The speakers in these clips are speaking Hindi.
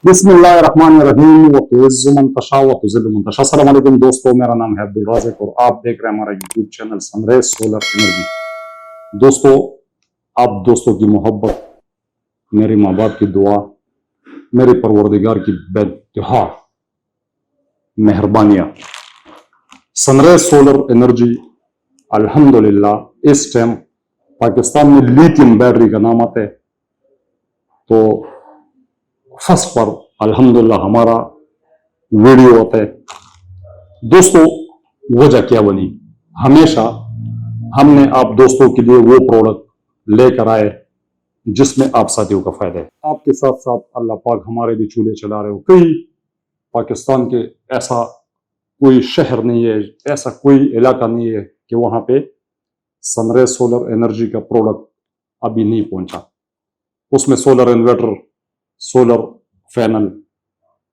बिस्मिल्लाहिर्रहमानिर्रहीम व तुइज़्ज़ु मन तशा व तुज़िल्लु मन तशा। अस्सलाम वालेकुम दोस्तों, मेरा नाम है अब्दुल राज़िक और आप देख रहे हैं हमारा YouTube channel sunrise solar energy. दोस्तों, आप दोस्तों की मोहब्बत, मेरी माँ बाप की दुआ, मेरे परवरदिगार की बेइंतहा मेहरबानियां, सनराइज सोलर एनर्जी अल्हम्दुलिल्लाह इस टाइम पाकिस्तान में लिथियम बैटरी का नाम आता है, तो फर्स्ट पर अल्हम्दुलिल्लाह हमारा वीडियो आता है। दोस्तों, वजह क्या बनी? हमेशा हमने आप दोस्तों के लिए वो प्रोडक्ट लेकर आए जिसमें आप साथियों का फायदा है। आपके साथ साथ अल्लाह पाक हमारे भी चूल्हे चला रहे हो। कई पाकिस्तान के ऐसा कोई शहर नहीं है, ऐसा कोई इलाका नहीं है कि वहां पे सनराइज सोलर एनर्जी का प्रोडक्ट अभी नहीं पहुंचा। उसमें solar inverter, solar panel,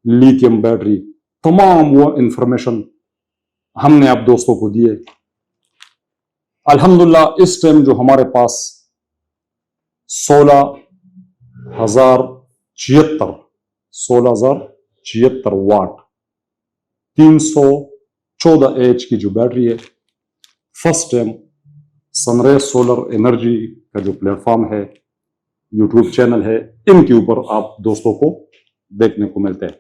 lithium battery, तमाम वो इंफॉर्मेशन हमने आप दोस्तों को दिए। अल्हम्दुलिल्लाह इस टाइम जो हमारे पास 16,076 वाट 314 एच की जो बैटरी है, first time sunrise solar energy का जो प्लेटफॉर्म है, यूट्यूब चैनल है, इनके ऊपर आप दोस्तों को देखने को मिलते हैं।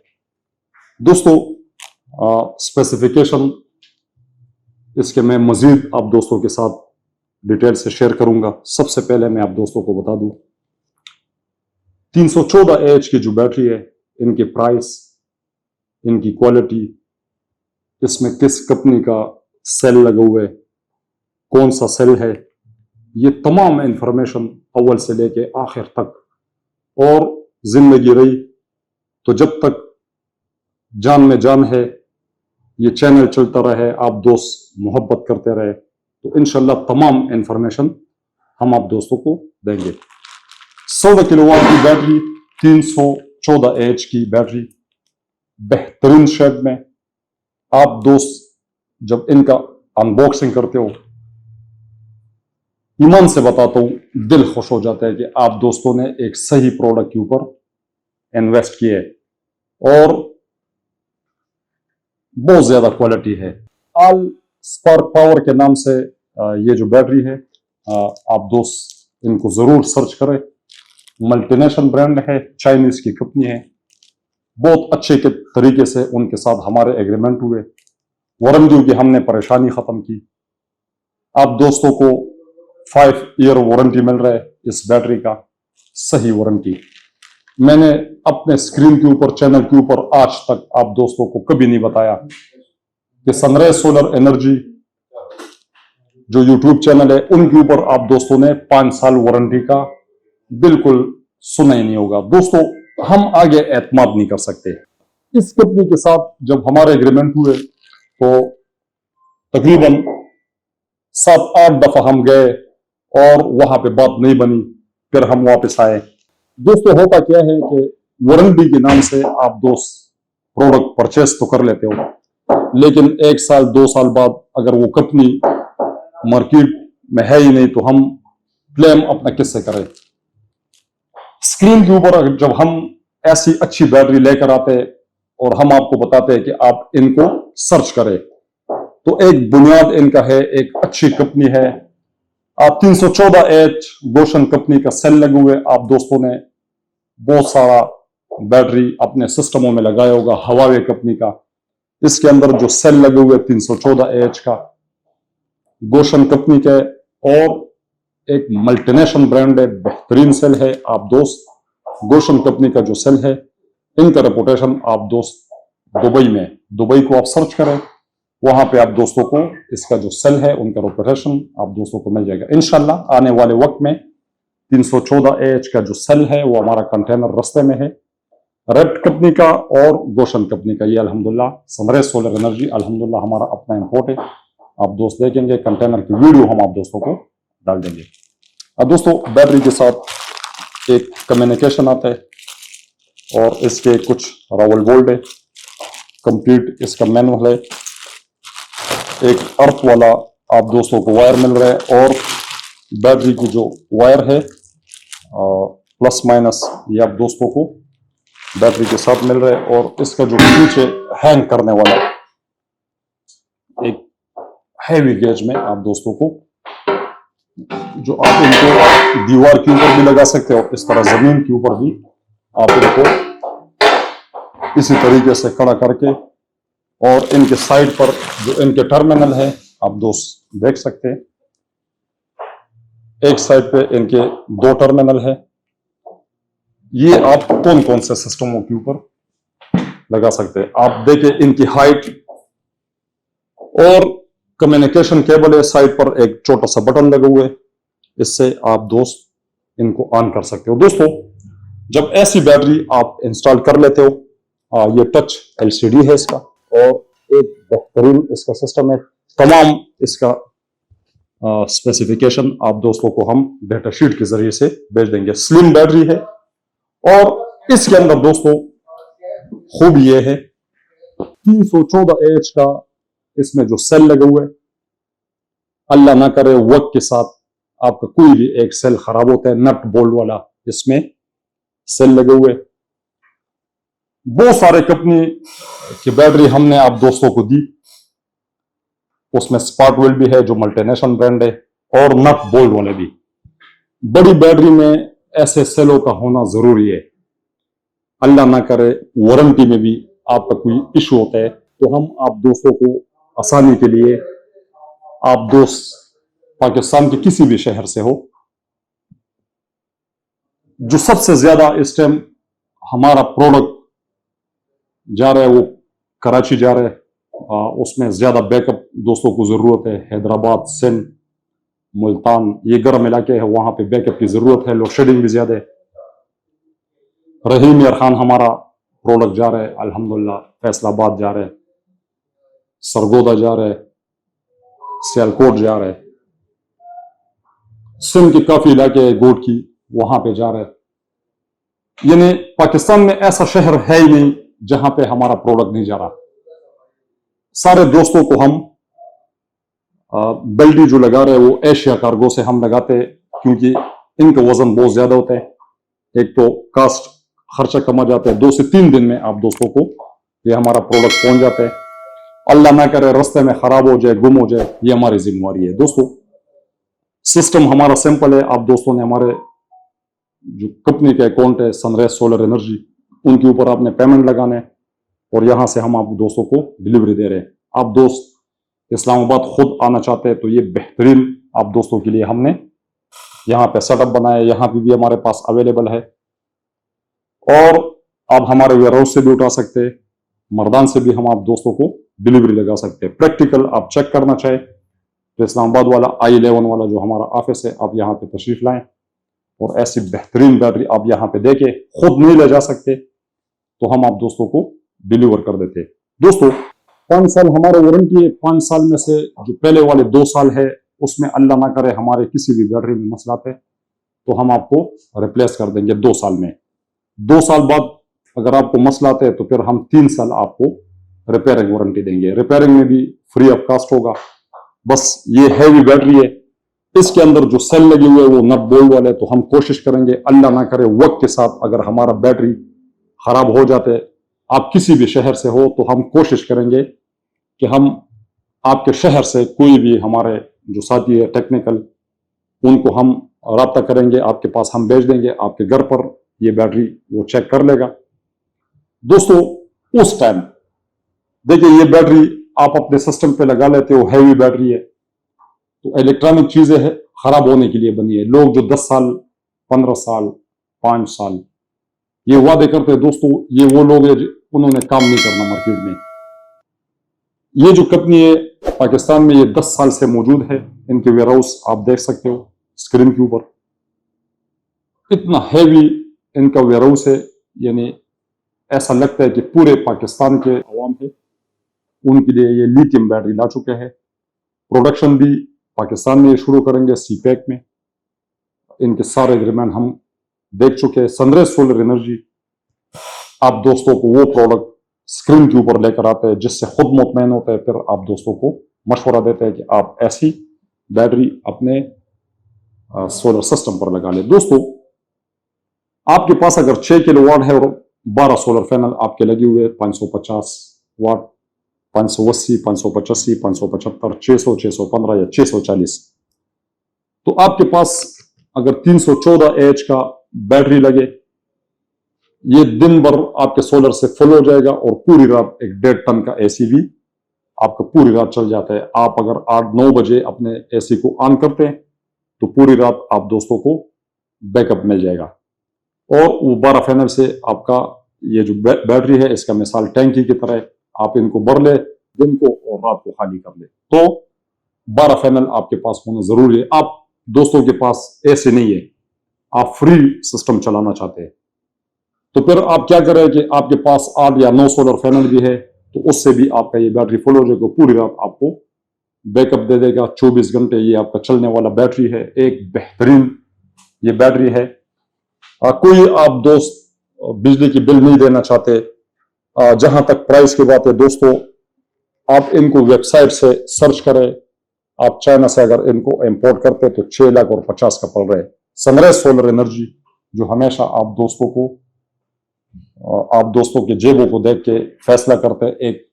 दोस्तों, स्पेसिफिकेशन इसके मैं मजीद आप दोस्तों के साथ डिटेल से शेयर करूंगा। सबसे पहले मैं आप दोस्तों को बता दूं, 314 एच की जो बैटरी है, इनके प्राइस, इनकी क्वालिटी, इसमें किस कंपनी का सेल लगा हुआ है, कौन सा सेल है, ये तमाम इंफॉर्मेशन अव्वल से लेके आखिर तक, और जिंदगी रही तो जब तक जान में जान है ये चैनल चलता रहे, आप दोस्त मोहब्बत करते रहे, तो इंशाल्लाह तमाम इंफॉर्मेशन हम आप दोस्तों को देंगे। 14 किलोवाट की बैटरी, 314 एच की बैटरी, बेहतरीन शेप में। आप दोस्त जब इनका अनबॉक्सिंग करते हो, ईमान से बताता हूं, दिल खुश हो जाता है कि आप दोस्तों ने एक सही प्रोडक्ट के ऊपर इन्वेस्ट किए और बहुत ज्यादा क्वालिटी है। ऑल स्पार्क पावर के नाम से ये जो बैटरी है, आप दोस्त इनको जरूर सर्च करें। मल्टीनेशनल ब्रांड है, चाइनीज की कंपनी है। बहुत अच्छे के तरीके से उनके साथ हमारे एग्रीमेंट हुए, वारंटी की हमने परेशानी खत्म की। आप दोस्तों को 5 ईयर वारंटी मिल रहा है इस बैटरी का, सही वारंटी। मैंने अपने स्क्रीन के ऊपर, चैनल के ऊपर आज तक आप दोस्तों को कभी नहीं बताया कि सनराइज सोलर एनर्जी जो यूट्यूब चैनल है, उनके ऊपर आप दोस्तों ने 5 साल वारंटी का बिल्कुल सुना ही नहीं होगा। दोस्तों, हम आगे एतमाद नहीं कर सकते। इस कंपनी के साथ जब हमारे एग्रीमेंट हुए तो तकरीबन 7-8 दफा हम गए और वहां पे बात नहीं बनी, फिर हम वापस आए। दोस्तों, होता क्या है कि वारंटी के नाम से आप दोस्त प्रोडक्ट परचेस तो कर लेते हो, लेकिन 1 साल 2 साल बाद अगर वो कंपनी मार्केट में है ही नहीं, तो हम क्लेम अपना किससे करें? स्क्रीन के ऊपर जब हम ऐसी अच्छी बैटरी लेकर आते और हम आपको बताते हैं कि आप इनको सर्च करें, तो एक बुनियाद इनका है, एक अच्छी कंपनी है। आप 314 एच गोशन कंपनी का सेल लगे हुए, आप दोस्तों ने बहुत सारा बैटरी अपने सिस्टमों में लगाया होगा, हवावे कंपनी का। इसके अंदर जो सेल लगे हुए 314 एच का, गोशन कंपनी के, और एक मल्टीनेशनल ब्रांड है, बेहतरीन सेल है। आप दोस्त गोशन कंपनी का जो सेल है, इनका रेपुटेशन आप दोस्त दुबई में, दुबई को आप सर्च करें, वहां पे आप दोस्तों को इसका जो सेल है, उनका रेपुटेशन आप दोस्तों को मिल जाएगा इंशाल्लाह। आने वाले वक्त में 314 एच का जो सेल है वो हमारा कंटेनर रास्ते में है, रेड कंपनी का और गोशन कंपनी का। ये अल्हम्दुलिल्लाह सनराइज सोलर एनर्जी अल्हम्दुलिल्लाह हमारा अपना इंपोर्ट है। आप दोस्त देखेंगे, कंटेनर की वीडियो हम आप दोस्तों को डाल देंगे। अब दोस्तों, बैटरी के साथ एक कम्युनिकेशन आता है और इसके कुछ रावल बोल्ट है, कंप्लीट इसका मैनुअल है। एक अर्थ वाला आप दोस्तों को वायर मिल रहा है, और बैटरी की जो वायर है प्लस माइनस, ये आप दोस्तों को बैटरी के साथ मिल रहा है। और इसका जो पीछे हैंग करने वाला एक हैवी गेज में आप दोस्तों को, जो आप इनको दीवार के ऊपर भी लगा सकते हो, इस तरह जमीन के ऊपर भी आप इनको इसी तरीके से खड़ा करके, और इनके साइड पर जो इनके टर्मिनल है आप दोस्त देख सकते हैं, एक साइड पे इनके 2 टर्मिनल है। ये आप कौन कौन से सिस्टमों के ऊपर लगा सकते हैं। आप देखिए इनकी हाइट, और कम्युनिकेशन केबल है, साइड पर एक छोटा सा बटन लगा हुआ है, इससे आप दोस्त इनको ऑन कर सकते हो। दोस्तों जब ऐसी बैटरी आप इंस्टॉल कर लेते हो, ये टच एलसीडी है इसका, और एक बेहतरीन इसका सिस्टम है। तमाम इसका स्पेसिफिकेशन आप दोस्तों को हम डेटा शीट के जरिए से भेज देंगे। स्लिम बैटरी है, और इसके अंदर दोस्तों खूब ये है 314 एच का इसमें जो सेल लगे हुए, अल्लाह ना करे वक्त के साथ आपका कोई भी एक सेल खराब होता है, नट बोल्ट वाला इसमें सेल लगे हुए। बहुत सारे कंपनी की बैटरी हमने आप दोस्तों को दी, उसमें स्पार्कवेल भी है जो मल्टीनेशनल ब्रांड है, और नट बोल्ट वाले भी। बड़ी बैटरी में ऐसे सेलों का होना जरूरी है। अल्लाह ना करे वारंटी में भी आपका कोई इशू होता है, तो हम आप दोस्तों को आसानी के लिए, आप दोस्त पाकिस्तान के किसी भी शहर से हो, जो सबसे ज्यादा इस टाइम हमारा प्रोडक्ट जा रहा है वो कराची जा रहा है, उसमें ज्यादा बैकअप दोस्तों को जरूरत है। हैदराबाद, सिंध, मुल्तान, ये गर्म इलाके हैं, वहां पे बैकअप की जरूरत है, लोड शेडिंग भी ज्यादा है। रहीम यार खान हमारा प्रोडक्ट जा रहा है अल्हम्दुलिल्लाह, फैसलाबाद जा रहा है, सरगोदा जा रहा है, सियालकोट जा रहा है, सिंध के काफी इलाके है गोट की, वहां पे जा रहा है। यानी पाकिस्तान में ऐसा शहर है ही नहीं जहां पे हमारा प्रोडक्ट नहीं जा रहा। सारे दोस्तों को हम बेल्टी जो लगा रहे हैं वो एशिया कार्गो से हम लगाते हैं, क्योंकि इनका वजन बहुत ज्यादा होता है। एक तो कास्ट खर्चा कमा जाता है, 2 से 3 दिन में आप दोस्तों को ये हमारा प्रोडक्ट पहुंच जाता है। अल्लाह ना करे रास्ते में खराब हो जाए, गुम हो जाए, ये हमारी जिम्मेवारी है। दोस्तों सिस्टम हमारा सिंपल है। आप दोस्तों ने हमारे जो कंपनी के अकाउंट है सनराइज सोलर एनर्जी, उनके ऊपर आपने पेमेंट लगाना है, और यहां से हम आप दोस्तों को डिलीवरी दे रहे हैं। आप दोस्त इस्लामाबाद खुद आना चाहते हैं तो ये बेहतरीन आप दोस्तों के लिए हमने यहाँ पे सेटअप बनाया है, यहाँ पे भी हमारे पास अवेलेबल है। और आप हमारे वेयरहाउस से भी उठा सकते हैं, मर्दान से भी हम आप दोस्तों को डिलीवरी लगा सकते हैं। प्रैक्टिकल आप चेक करना चाहे तो इस्लामाबाद वाला I11 वाला जो हमारा ऑफिस है, आप यहाँ पे तशरीफ लाएं, और ऐसी बेहतरीन बैटरी आप यहाँ पे देके खुद नहीं ले जा सकते तो हम आप दोस्तों को डिलीवर कर देते। दोस्तों 5 साल हमारे वारंटी है। 5 साल में से जो पहले वाले 2 साल है उसमें अल्लाह ना करे हमारे किसी भी बैटरी में मसला आते तो हम आपको रिप्लेस कर देंगे 2 साल में। 2 साल बाद अगर आपको मसला आते हैं तो फिर हम 3 साल आपको रिपेयरिंग वारंटी देंगे। रिपेयरिंग में भी फ्री ऑफ कास्ट होगा। बस ये हैवी बैटरी है, इसके अंदर जो सेल लगे हुए वो नट बोल्ट वाले, तो हम कोशिश करेंगे अल्लाह ना करे वक्त के साथ अगर हमारा बैटरी खराब हो जाते, आप किसी भी शहर से हो, तो हम कोशिश करेंगे कि हम आपके शहर से कोई भी हमारे जो साथी है टेक्निकल, उनको हम राब्ता करेंगे, आपके पास हम भेज देंगे, आपके घर पर ये बैटरी वो चेक कर लेगा। दोस्तों उस टाइम देखिए ये बैटरी आप अपने सिस्टम पे लगा लेते हो, हैवी बैटरी है, तो इलेक्ट्रॉनिक चीजें है खराब होने के लिए बनी है। लोग जो 10 साल 15 साल 5 साल ये वादे करते हैं, दोस्तों ये वो लोग हैं उन्होंने काम नहीं करना मार्केट में। ये जो कंपनी है पाकिस्तान में ये 10 साल से मौजूद है, इनके वेयरहाउस आप देख सकते हो स्क्रीन के ऊपर, इतना हैवी इनका वेयरहाउस है, यानी ऐसा लगता है कि पूरे पाकिस्तान के अवाम है उनके लिए ये लिथियम बैटरी ला चुके हैं। प्रोडक्शन भी पाकिस्तान में शुरू करेंगे सीपैक में, इनके सारे एग्रीमेंट हम देख चुके हैं। सनराइज सोलर एनर्जी आप दोस्तों को वो प्रोडक्ट स्क्रीन के ऊपर लेकर आते हैं जिससे खुद मुतमईन होता है, फिर आप दोस्तों को मशवरा देते हैं कि आप ऐसी बैटरी अपने सोलर सिस्टम पर लगा लें। दोस्तों आपके पास अगर 6 किलोवाट है और 12 सोलर पैनल आपके लगे हुए 550 वाट, 580, 585, 575, 600, 615 या 640। तो आपके पास अगर 314 एच का बैटरी लगे, ये दिन भर आपके सोलर से फुल हो जाएगा और पूरी रात एक 1.5 टन का एसी भी आपका पूरी रात चल जाता है। आप अगर 8-9 बजे अपने एसी को ऑन करते हैं तो पूरी रात आप दोस्तों को बैकअप मिल जाएगा। और वो 12 पैनल से आपका ये जो बैटरी है, इसका मिसाल टैंकी की तरह, आप इनको भर ले दिन को और रात को खाली कर ले। तो 12 पैनल आपके पास होना जरूरी है। आप दोस्तों के पास ऐसे नहीं है, आप फ्री सिस्टम चलाना चाहते हैं, तो फिर आप क्या करें कि आपके पास 8 या 9 सोलर पैनल भी है, तो उससे भी आपका ये बैटरी फुल हो जाएगा, पूरी रात आपको बैकअप दे देगा। 24 घंटे ये आपका चलने वाला बैटरी है, एक बेहतरीन ये बैटरी है। कोई आप दोस्त बिजली की बिल नहीं देना चाहते, जहां तक प्राइस की बात है दोस्तों, आप इनको वेबसाइट से सर्च करें। आप चाइना से अगर इनको इंपोर्ट करते तो 6,50,000 का पड़ रहा है। सनराइज सोलर एनर्जी जो हमेशा आप दोस्तों के जेबों को देख के फैसला करते हैं, एक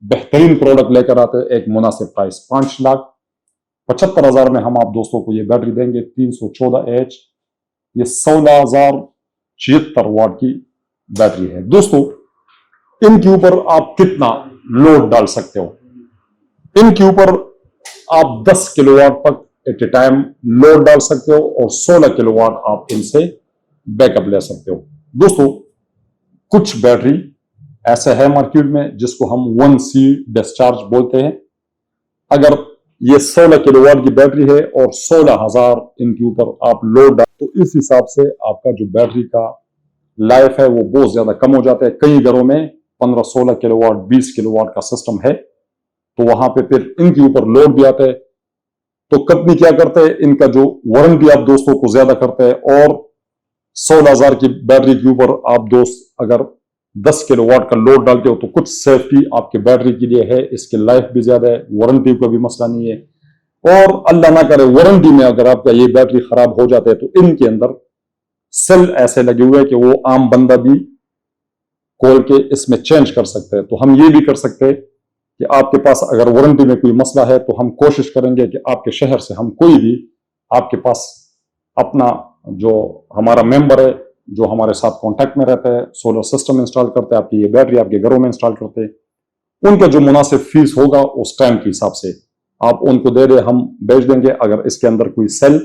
बेहतरीन प्रोडक्ट लेकर आते हैं, एक मुनासिब प्राइस 5,75,000 में हम आप दोस्तों को ये बैटरी देंगे। 314 एच, ये 16,076 वाट की बैटरी है। दोस्तों इनके ऊपर आप कितना लोड डाल सकते हो, इनके ऊपर आप 10 किलोवाट तक एट ए टाइम लोड डाल सकते हो और 16 किलोवाट आप इनसे बैकअप ले सकते हो। दोस्तों कुछ बैटरी ऐसे है मार्केट में जिसको हम 1C डिस्चार्ज बोलते हैं। अगर ये 16 किलोवाट की बैटरी है और 16,000 इनके ऊपर आप लोड डाल, तो इस हिसाब से आपका जो बैटरी का लाइफ है वो बहुत ज्यादा कम हो जाता है। कई घरों में 15-16 किलोवाट 20 किलोवाट का सिस्टम है, तो वहां पे फिर इनके ऊपर लोड भी आता है। तो कंपनी क्या करते हैं, इनका जो वारंटी आप दोस्तों को ज्यादा करते हैं, और 16,000 की बैटरी के ऊपर आप दोस्त अगर 10 किलोवाट का लोड डालते हो तो कुछ सेफ्टी आपके बैटरी के लिए है, इसकी लाइफ भी ज्यादा है, वारंटी का भी मसला नहीं है। और अल्लाह ना करे वारंटी में अगर आपका ये बैटरी खराब हो जाता है तो इनके अंदर सेल ऐसे लगे हुए हैं कि वो आम बंदा भी खोल के इसमें चेंज कर सकते हैं। तो हम ये भी कर सकते हैं कि आपके पास अगर वारंटी में कोई मसला है तो हम कोशिश करेंगे कि आपके शहर से हम कोई भी आपके पास अपना जो हमारा मेंबर है, जो हमारे साथ कांटेक्ट में रहता है, सोलर सिस्टम इंस्टॉल करते हैं, आपकी ये बैटरी आपके घरों में इंस्टॉल करते हैं, उनका जो मुनासिब फीस होगा उस टाइम के हिसाब से आप उनको दे दे, हम बेच देंगे। अगर इसके अंदर कोई सेल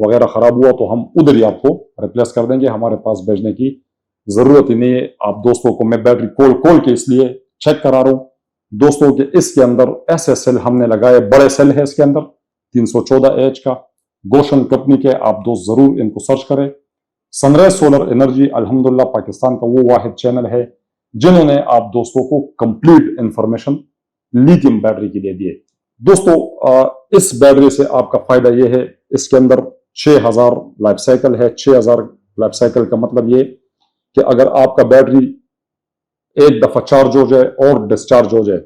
वगैरह खराब हुआ तो हम उधर ही आपको रिप्लेस कर देंगे, हमारे पास भेजने की जरूरत ही नहीं है। आप दोस्तों को मैं बैटरी खोल के इसलिए चेक करा रहा हूं दोस्तों के इसके अंदर ऐसे सेल हमने लगाए, बड़े सेल है इसके अंदर 314 एच का, गोशन कंपनी के। आप दोस्त जरूर इनको सर्च करें। सनराइज सोलर एनर्जी अल्हम्दुलिल्लाह पाकिस्तान का वो वाहिद चैनल है जिन्होंने आप दोस्तों को कंप्लीट इंफॉर्मेशन लिथियम बैटरी के लिए दिए। दोस्तों इस बैटरी से आपका फायदा यह है, इसके अंदर 6,000 लाइफ साइकिल है। 6,000 लाइफ साइकिल का मतलब ये कि अगर आपका बैटरी एक दफा चार्ज हो जाए और डिस्चार्ज हो जाए,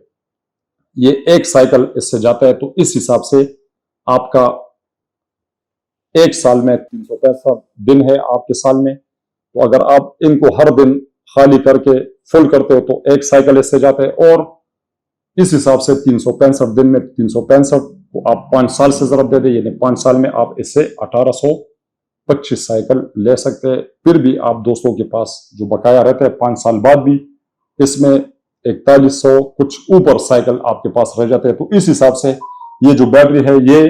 ये एक साइकिल इससे जाता है, तो इस हिसाब से आपका एक साल में 365 दिन है आपके साल में। तो अगर आप इनको हर दिन खाली करके फुल करते हो तो एक साइकिल इससे जाता है, और इस हिसाब से 365 दिन में 365 को आप 5 साल से जरा दे दें, यानी 5 साल में आप इससे 1825 साइकिल ले सकते हैं। फिर भी आप दोस्तों के पास जो बकाया रहता है 5 साल बाद भी इसमें 4100 कुछ ऊपर साइकिल आपके पास रह जाते हैं। तो इस हिसाब से ये जो बैटरी है ये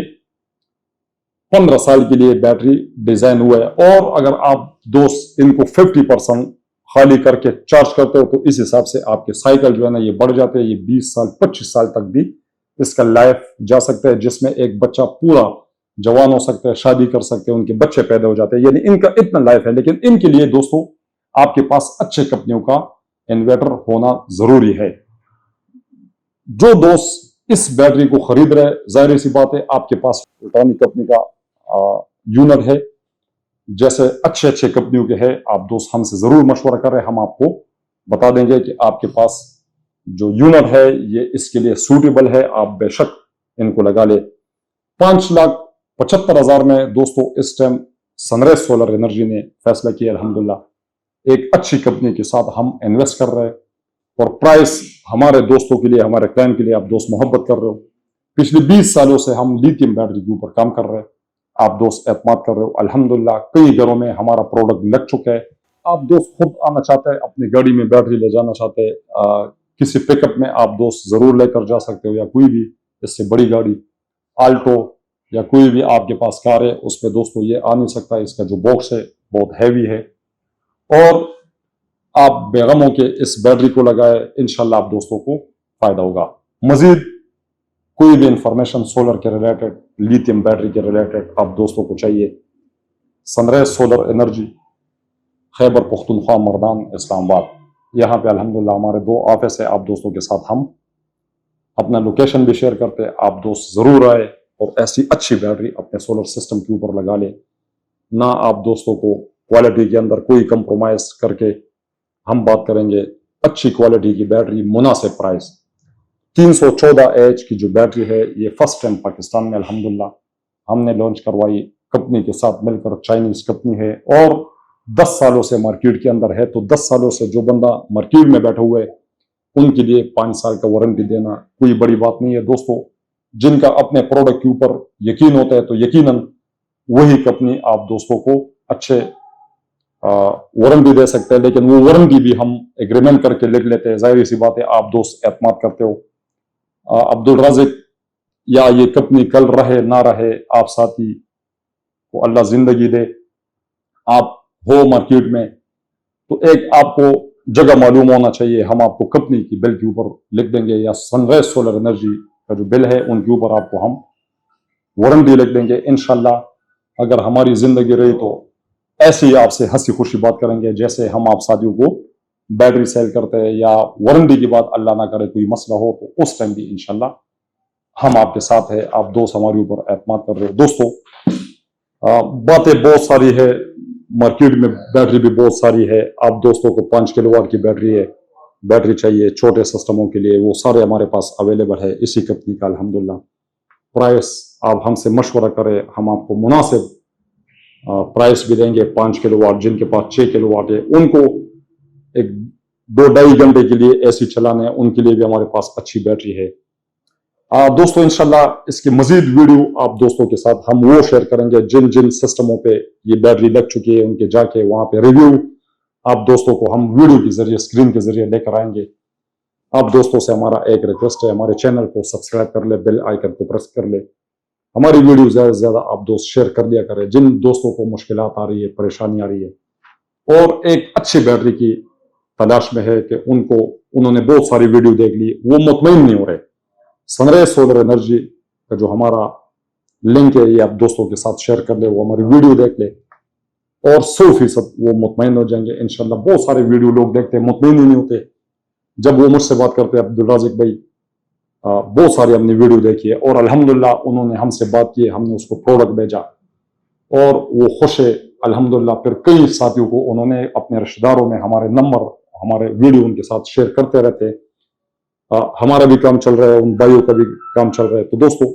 15 साल के लिए बैटरी डिजाइन हुआ है। और अगर आप दोस्त इनको 50% खाली करके चार्ज करते हो तो इस हिसाब से आपके साइकिल जो है ना ये बढ़ जाते हैं। ये 20 साल 25 साल तक भी इसका लाइफ जा सकता है, जिसमें एक बच्चा पूरा जवान हो सकता है, शादी कर सकते हैं, उनके बच्चे पैदा हो जाते हैं, यानी इनका इतना लाइफ है। लेकिन इनके लिए दोस्तों आपके पास अच्छे कंपनियों का इन्वर्टर होना जरूरी है। जो दोस्त इस बैटरी को खरीद रहे, जाहिर सी बात है आपके पास इलेक्ट्रॉनिक कंपनी का यूनिट है, जैसे अच्छे अच्छे कंपनियों के हैं। आप दोस्त हमसे जरूर मशवरा करें, हम आपको बता देंगे कि आपके पास जो यूनिट है ये इसके लिए सूटेबल है, आप बेशक इनको लगा ले। 5,75,000 में दोस्तों इस टाइम सनराइज सोलर एनर्जी ने फैसला किया अल्हम्दुलिल्लाह एक अच्छी कंपनी के साथ हम इन्वेस्ट कर रहे हैं और प्राइस हमारे दोस्तों के लिए, हमारे क्लाइंट के लिए आप दोस्त मोहब्बत कर रहे हो। पिछले 20 सालों से हम लिथियम बैटरी के ऊपर काम कर रहे हैं, आप दोस्त एतमाद कर रहे हो। अल्हम्दुलिल्लाह कई घरों में हमारा प्रोडक्ट लग चुका है। आप दोस्त खुद आना चाहते हैं, अपनी गाड़ी में बैटरी ले जाना चाहते हैं, किसी पिकअप में आप दोस्त जरूर लेकर जा सकते हो, या कोई भी इससे बड़ी गाड़ी आल्टो या कोई भी आपके पास कार है उसमें दोस्तों ये आ नहीं सकता। इसका जो बॉक्स है बहुत हैवी है और आप बेगमों के इस बैटरी को लगाए, इंशाल्लाह आप दोस्तों को फायदा होगा। मजीद कोई भी इंफॉर्मेशन सोलर के रिलेटेड, लिथियम बैटरी के रिलेटेड आप दोस्तों को चाहिए, sunrise solar energy, Khyber Pakhtunkhwa, Mardan, Islamabad, यहाँ पे अल्हम्दुलिल्लाह हमारे 2 ऑफिस है। आप दोस्तों के साथ हम अपना लोकेशन भी शेयर करते हैं, आप दोस्त जरूर आए और ऐसी अच्छी बैटरी अपने सोलर सिस्टम के ऊपर लगा ले। ना आप दोस्तों को क्वालिटी के अंदर कोई कंप्रोमाइज करके हम बात करेंगे, अच्छी क्वालिटी की बैटरी, मुनासिब प्राइस। 314 AH की जो बैटरी है ये फर्स्ट टाइम पाकिस्तान में अल्हम्दुलिल्लाह हमने लॉन्च करवाई, कंपनी के साथ मिलकर, चाइनीज कंपनी है और 10 सालों से मार्केट के अंदर है। तो 10 सालों से जो बंदा मार्केट में बैठा हुआ है उनके लिए 5 साल का वारंटी देना कोई बड़ी बात नहीं है दोस्तों। जिनका अपने प्रोडक्ट के ऊपर यकीन होता है तो यकीनन वही कंपनी आप दोस्तों को अच्छे वारंटी दे सकते हैं, लेकिन वो वारंटी भी हम एग्रीमेंट करके लिख लेते हैं। जाहिर सी बात है आप दोस्त एतमाद करते हो। अब्दुल राजिक या ये कंपनी कल रहे ना रहे, आप साथी को अल्लाह जिंदगी दे, आप हो मार्केट में तो एक आपको जगह मालूम होना चाहिए। हम आपको कंपनी की बिल के ऊपर लिख देंगे या सनराइज सोलर एनर्जी का जो बिल है उनके ऊपर आपको हम वारंटी लिख देंगे। इंशाल्लाह अगर हमारी जिंदगी रही तो ऐसे ही आपसे हंसी खुशी बात करेंगे जैसे हम आप साथियों को बैटरी सेल करते हैं, या वारंटी की बात अल्लाह ना करे कोई मसला हो तो उस टाइम भी इंशाल्लाह हम आपके साथ है। आप दोस्त हमारे ऊपर एतमाद कर रहे हो दोस्तों। बातें बहुत सारी है, मार्केट में बैटरी भी बहुत सारी है। आप दोस्तों को 5 किलोवाट की बैटरी चाहिए छोटे सिस्टमों के लिए, वो सारे हमारे पास अवेलेबल है इसी कंपनी का अल्हम्दुलिल्लाह। प्राइस आप हमसे मशवरा करें, हम आपको मुनासिब प्राइस भी देंगे। 5 किलोवाट, जिनके पास 6 किलोवाट है उनको एक 2-2.5 घंटे के लिए एसी चलाने हैं, उनके लिए भी हमारे पास अच्छी बैटरी है। दोस्तों इंशाल्लाह इसकी मजीद वीडियो आप दोस्तों के साथ हम वो शेयर करेंगे जिन जिन सिस्टमों पे ये बैटरी लग चुकी है, उनके जाके वहां पे रिव्यू आप दोस्तों को हम वीडियो के जरिए, स्क्रीन के जरिए लेकर आएंगे। आप दोस्तों से हमारा एक रिक्वेस्ट है, हमारे चैनल को सब्सक्राइब कर ले, बेल आइकन को प्रेस कर ले, हमारी वीडियो ज्यादा से ज्यादा आप दोस्त शेयर कर दिया करें। जिन दोस्तों को मुश्किलात आ रही है, परेशानी आ रही है और एक अच्छी बैटरी की तलाश में है कि उन्होंने बहुत सारी वीडियो देख ली, वो मुतमईन नहीं हो रहे, सनराइज सोलर एनर्जी का जो हमारा लिंक है ये आप दोस्तों के साथ शेयर कर ले, वो हमारी वीडियो देख ले और 100% वो मुतमईन हो जाएंगे इंशाल्लाह। बहुत सारे वीडियो लोग देखते हैं, मुतमईन ही नहीं होते। जब वो मुझसे बात करते हैं, अब्दुल राजिक भाई बहुत सारी हमने वीडियो देखी है और अल्हम्दुलिल्लाह उन्होंने हमसे बात की, हमने उसको प्रोडक्ट भेजा और वो खुश है अल्हम्दुलिल्लाह। फिर कई साथियों को उन्होंने अपने रिश्तेदारों में हमारे नंबर, हमारे वीडियो उनके साथ शेयर करते रहते हैं। हमारा भी काम चल रहा है, उन भाइयों का भी काम चल रहा है। तो दोस्तों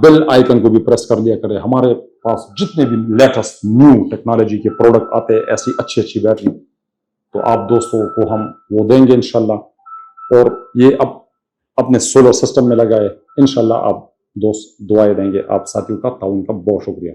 बेल आइकन को भी प्रेस कर दिया करें। हमारे पास जितने भी लेटेस्ट न्यू टेक्नोलॉजी के प्रोडक्ट आते हैं, ऐसी अच्छी अच्छी बैटरी, तो आप दोस्तों को हम वो देंगे इंशाल्लाह। और ये अब अपने सोलर सिस्टम में लगाए, इंशाल्लाह आप दोस्त दुआएं देंगे। आप साथियों का ताउन का बहुत शुक्रिया।